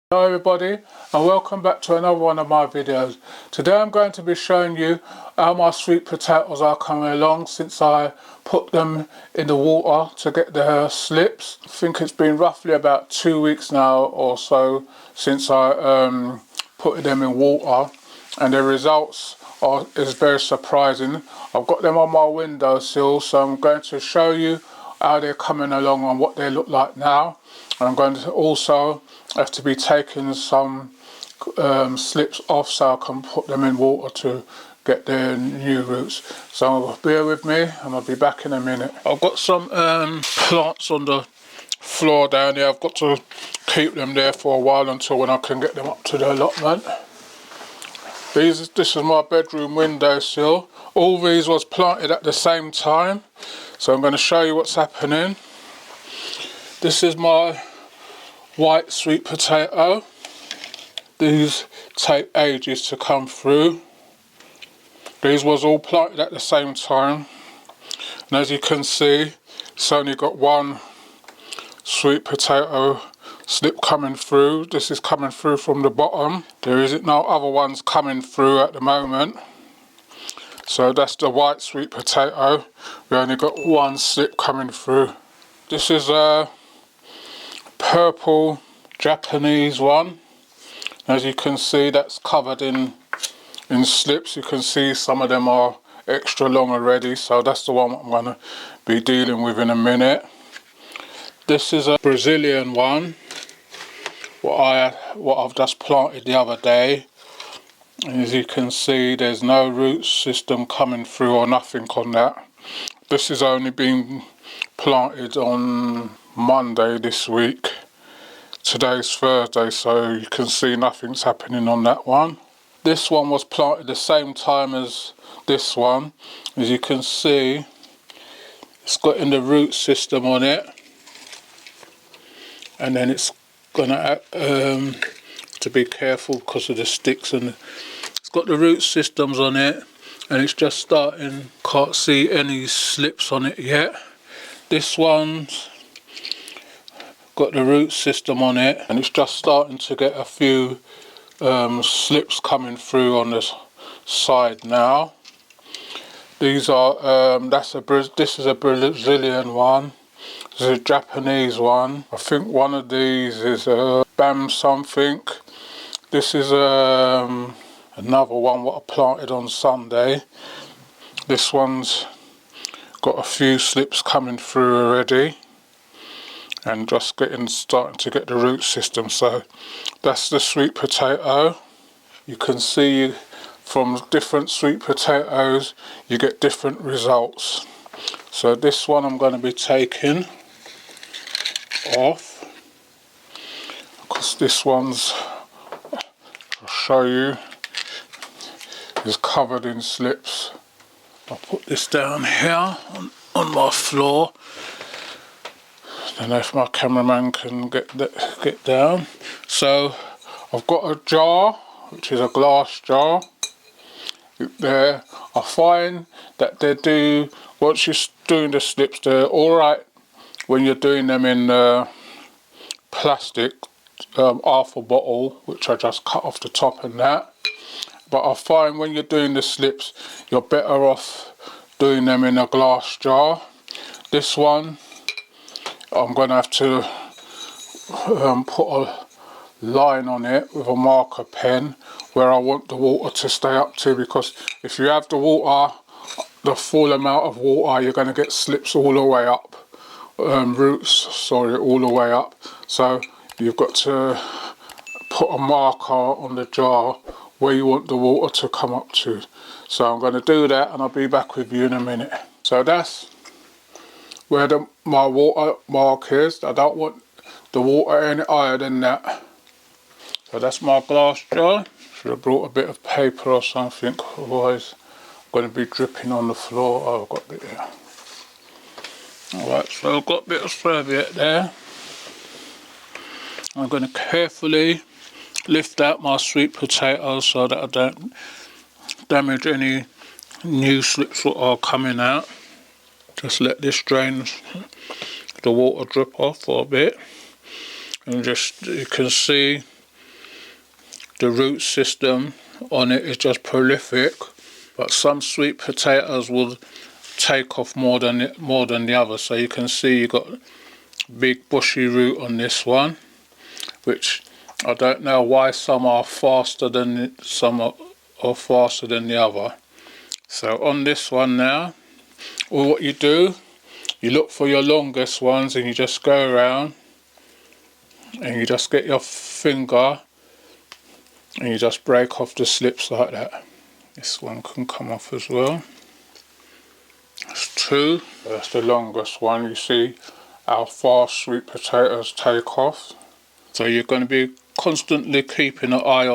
Hello everybody, and welcome back to another one of my videos. Today I'm going to be showing you how my sweet potatoes are coming along since I put them in the water to get the slips. I think it's been roughly about 2 weeks now or so since I put them in water, and the results is very surprising. I've got them on my windowsill, so I'm going to show you how they're coming along and what they look like now. And I'm going to also have to be taking some slips off so I can put them in water to get their new roots. So bear with me and I'll be back in a minute. I've got some plants on the floor down here. I've got to keep them there for a while until when I can get them up to the allotment. This is my bedroom windowsill. All these was planted at the same time, so I'm going to show you what's happening. This is my white sweet potato. These take ages to come through. These was all planted at the same time, and as you can see, it's only got one sweet potato slip coming through. This is coming through from the bottom. There isn't no other ones coming through at the moment. So that's the white sweet potato. We only got one slip coming through. This is a purple Japanese one. As you can see, that's covered in slips. You can see some of them are extra long already, so that's the one I'm going to be dealing with in a minute. This is a Brazilian one, what I've just planted the other day. And as you can see, there's no root system coming through or nothing on that. This is only been planted on Monday this week. Today's Thursday, so you can see nothing's happening on that one. This one was planted the same time as this one. As you can see, it's got in the root system on it, and then it's gonna to be careful because of the sticks, and it's got the root systems on it, and it's just starting. Can't see any slips on it yet. This one's got the root system on it, and it's just starting to get a few slips coming through on the side now. These are this is a Brazilian one. This is a Japanese one. I think one of these is a Bam something. This is another one what I planted on Sunday. This one's got a few slips coming through already, and just starting to get the root system. So that's the sweet potato. You can see from different sweet potatoes you get different results. So this one I'm going to be taking off because this one's, I'll show you, is covered in slips. I'll put this down here on my floor. I don't know if my cameraman can get down. So I've got a jar, which is a glass jar. There, I find that once you're doing the slips, they're alright when you're doing them in plastic, half a bottle, which I just cut off the top and that. But I find when you're doing the slips, you're better off doing them in a glass jar. This one, I'm going to have to put a line on it with a marker pen where I want the water to stay up to, because if you have the full amount of water, you're going to get slips all the way up, roots all the way up. So you've got to put a marker on the jar where you want the water to come up to. So I'm going to do that and I'll be back with you in a minute. So that's where my water mark is. I don't want the water any higher than that. So that's my glass jar. Should have brought a bit of paper or something, otherwise I'm going to be dripping on the floor. Oh, I've got a bit here. Alright, so I've got a bit of serviette there. I'm going to carefully lift out my sweet potatoes so that I don't damage any new slips that are coming out. Just let this drain, the water drip off for a bit, and just, you can see the root system on it is just prolific, but some sweet potatoes will take off more than the other. So you can see you got big bushy root on this one, which I don't know why some are faster than faster than the other. So on this one now, all what you do, you look for your longest ones and you just go around and you just get your finger and you just break off the slips like that. This one can come off as well. That's two. That's the longest one. You see how fast sweet potatoes take off. So you're going to be constantly keeping an eye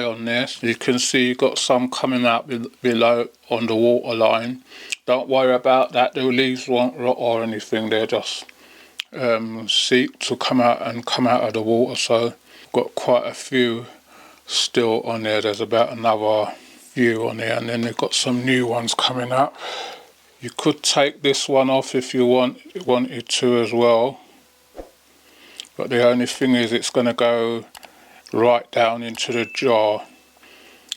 on this. You can see you've got some coming out below on the water line. Don't worry about that, the leaves won't rot or anything, they're just seek to come out of the water. So got quite a few still on there. There's about another few on there, and then they've got some new ones coming up. You could take this one off if you wanted to as well, but the only thing is it's going to go right down into the jar.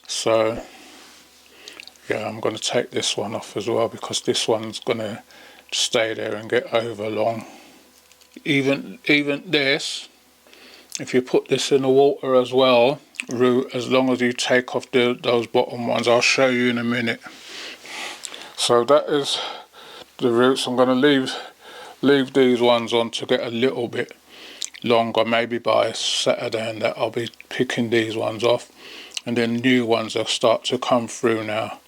So yeah, I'm going to take this one off as well, because this one's going to stay there and get over long. Even this, if you put this in the water as well, root, as long as you take off those bottom ones, I'll show you in a minute. So that is the roots. I'm going to leave these ones on to get a little bit longer. Maybe by Saturday and that I'll be picking these ones off, and then new ones will start to come through now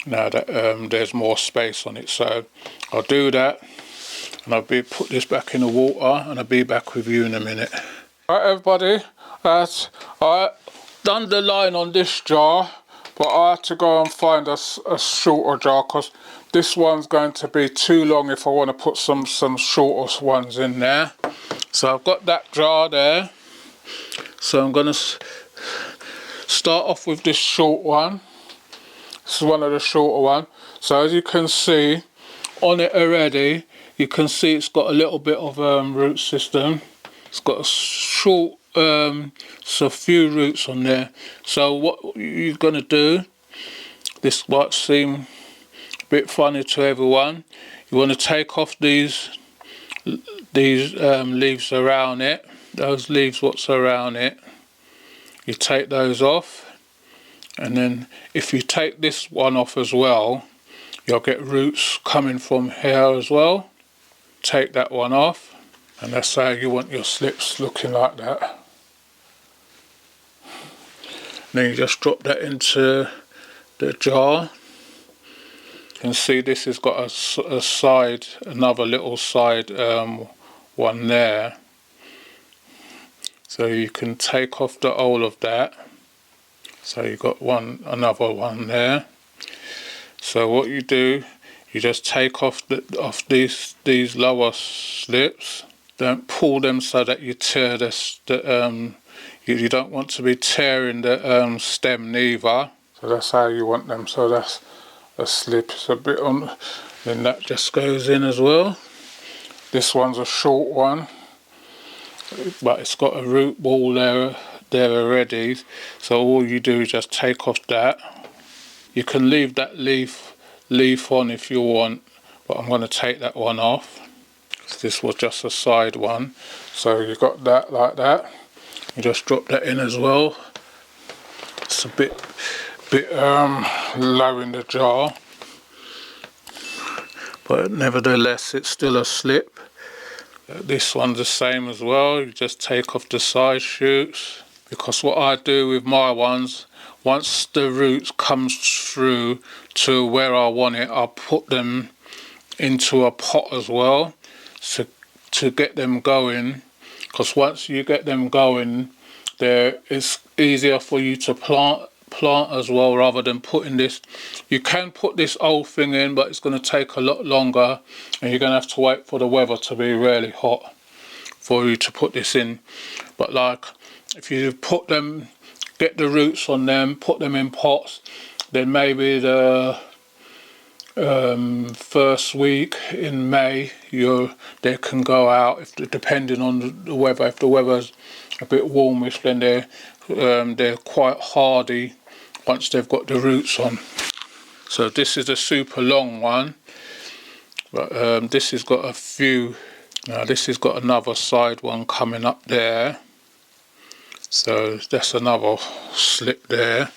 that there's more space on it. So I'll do that, and I'll put this back in the water, and I'll be back with you in a minute. Right everybody, I done the line on this jar, but I had to go and find a shorter jar, because this one's going to be too long if I want to put some shorter ones in there. So I've got that jar there, so I'm going to start off with this short one. This is one of the shorter ones. So as you can see on it already, you can see it's got a little bit of root system. It's got a short, so few roots on there. So what you're going to do, this might seem a bit funny to everyone, you want to take off these leaves around it, those leaves what's around it, you take those off, and then if you take this one off as well, you'll get roots coming from here as well. Take that one off, and that's how you want your slips looking, like that. Then you just drop that into the jar. You can see this has got a side, another little side one there. So you can take off the whole of that. So you've got another one there. So what you do, you just take off these lower slips. Don't pull them so that you tear you don't want to be tearing the stem neither. So that's how you want them. So that's a slip. It's a bit on, then that just goes in as well. This one's a short one, but it's got a root ball there already. So all you do is just take off that. You can leave that leaf on if you want, but I'm going to take that one off. This was just a side one. So you got that like that. You just drop that in as well. It's a bit low in the jar, but nevertheless it's still a slip. This one's the same as well. You just take off the side shoots, because what I do with my ones, once the root comes through to where I want it, I'll put them into a pot as well to get them going, because once you get them going, it's easier for you to plant as well, rather than putting this. You can put this old thing in, but it's going to take a lot longer, and you're going to have to wait for the weather to be really hot for you to put this in. But like, if you get the roots on them, put them in pots, then maybe the first week in May they can go out, depending on the weather. If the weather's a bit warmish, then they're quite hardy once they've got the roots on. So this is a super long one, but this has got a few. Now this has got another side one coming up there, so that's another slip there.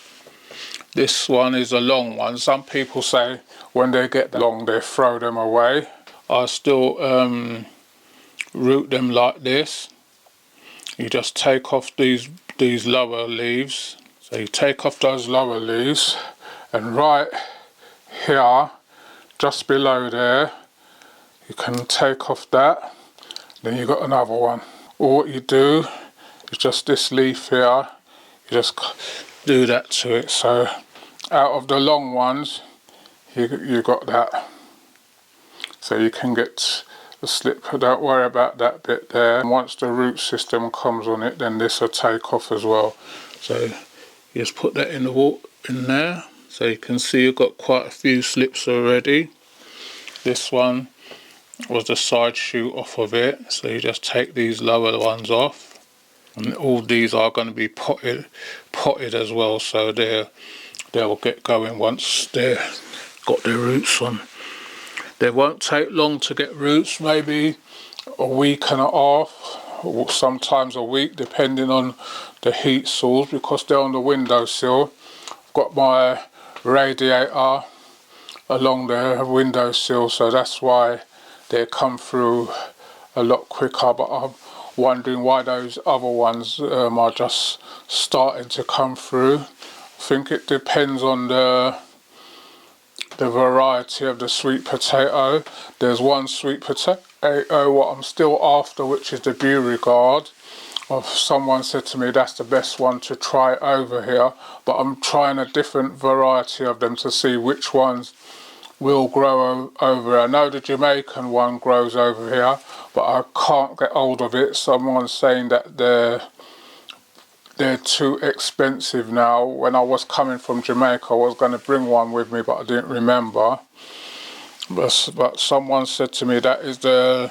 This one is a long one. Some people say when they get long they throw them away. I still root them like this. You just take off these lower leaves. So you take off those lower leaves, and right here, just below there, you can take off that. Then you got another one. All what you do is just this leaf here, you just do that to it. So out of the long ones, you got that. So you can get the slip. Don't worry about that bit there. And once the root system comes on it, then this will take off as well. So you just put that in the water in there. So you can see you've got quite a few slips already. This one was the side shoot off of it. So you just take these lower ones off. And all these are going to be potted as well. So they'll get going once they've got their roots on. They won't take long to get roots, maybe a week and a half, or sometimes a week, depending on the heat source, because they're on the windowsill. I've got my radiator along the windowsill, so that's why they come through a lot quicker. But I'm wondering why those other ones are just starting to come through. I think it depends on the variety of the sweet potato. There's one sweet potato what I'm still after, which is the Beauregard. Someone said to me that's the best one to try over here, but I'm trying a different variety of them to see which ones will grow over here. I know the Jamaican one grows over here, but I can't get hold of it. Someone's saying that they're too expensive now. When I was coming from Jamaica, I was going to bring one with me, but I didn't remember. But someone said to me that is the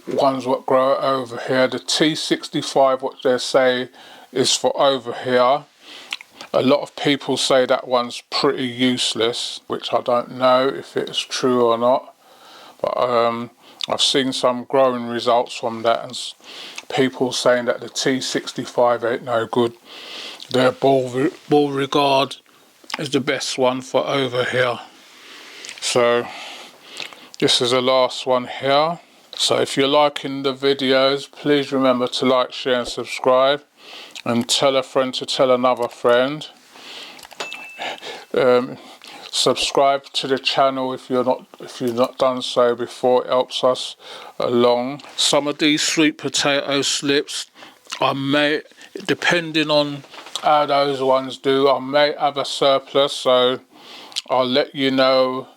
ones what grow over here. The T65, what they say is for over here. A lot of people say that one's pretty useless, which I don't know if it's true or not. But I've seen some growing results from that, and people saying that the T65 ain't no good. Their Beauregard is the best one for over here. So this is the last one here. So if you're liking the videos, please remember to like, share and subscribe, and tell a friend to tell another friend. Subscribe to the channel if you've not done so before. It helps us along. Some of these sweet potato slips, I may, depending on how those ones do, I may have a surplus, so I'll let you know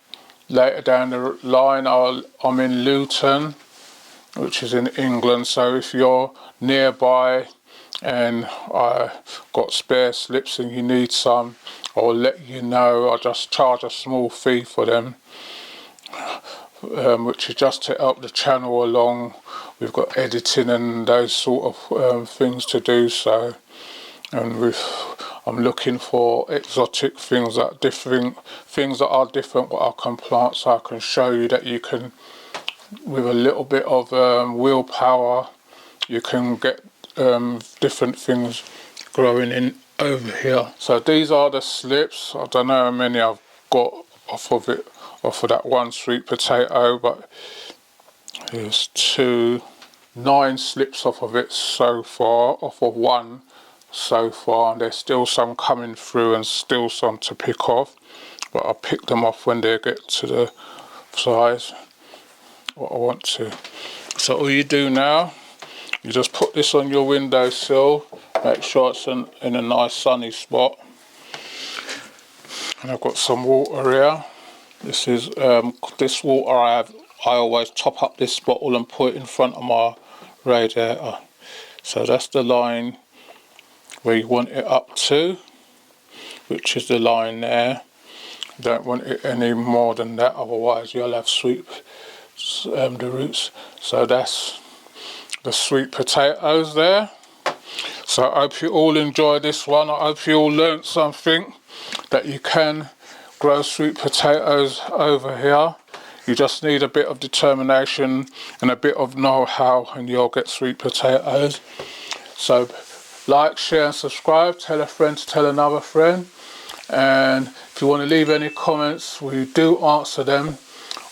later down the line. I'm in Luton, which is in England, so if you're nearby and I got spare slips and you need some, I'll let you know. I just charge a small fee for them, which is just to help the channel along. We've got editing and those sort of things to do, so, and I'm looking for exotic things that are different what I can plant, so I can show you that you can, with a little bit of willpower, you can get different things growing in over here. So these are the slips. I don't know how many I've got off of that one sweet potato, but here's 9 slips off of it so far, off of one so far, and there's still some coming through and still some to pick off, but I'll pick them off when they get to the size what I want to. So all you do now, you just put this on your windowsill, make sure it's in a nice sunny spot. And I've got some water here. This is this water I always top up this bottle and put it in front of my radiator. So that's the line where you want it up to, which is the line there. You don't want it any more than that, otherwise you'll have the roots. So that's the sweet potatoes there. So I hope you all enjoyed this one. I hope you all learnt something, that you can grow sweet potatoes over here. You just need a bit of determination and a bit of know-how and you'll get sweet potatoes. So like, share and subscribe. Tell a friend to tell another friend. And if you want to leave any comments, we do answer them.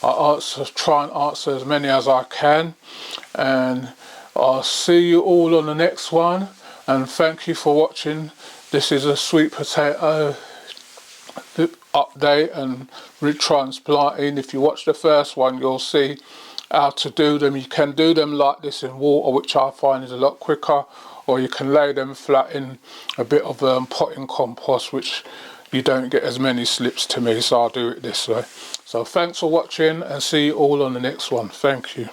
I try and answer as many as I can. And I'll see you all on the next one. And thank you for watching. This is a sweet potato update and retransplanting. If you watch the first one, you'll see how to do them. You can do them like this in water, which I find is a lot quicker, or you can lay them flat in a bit of potting compost, which you don't get as many slips to me, so I'll do it this way. So thanks for watching and see you all on the next one. Thank you.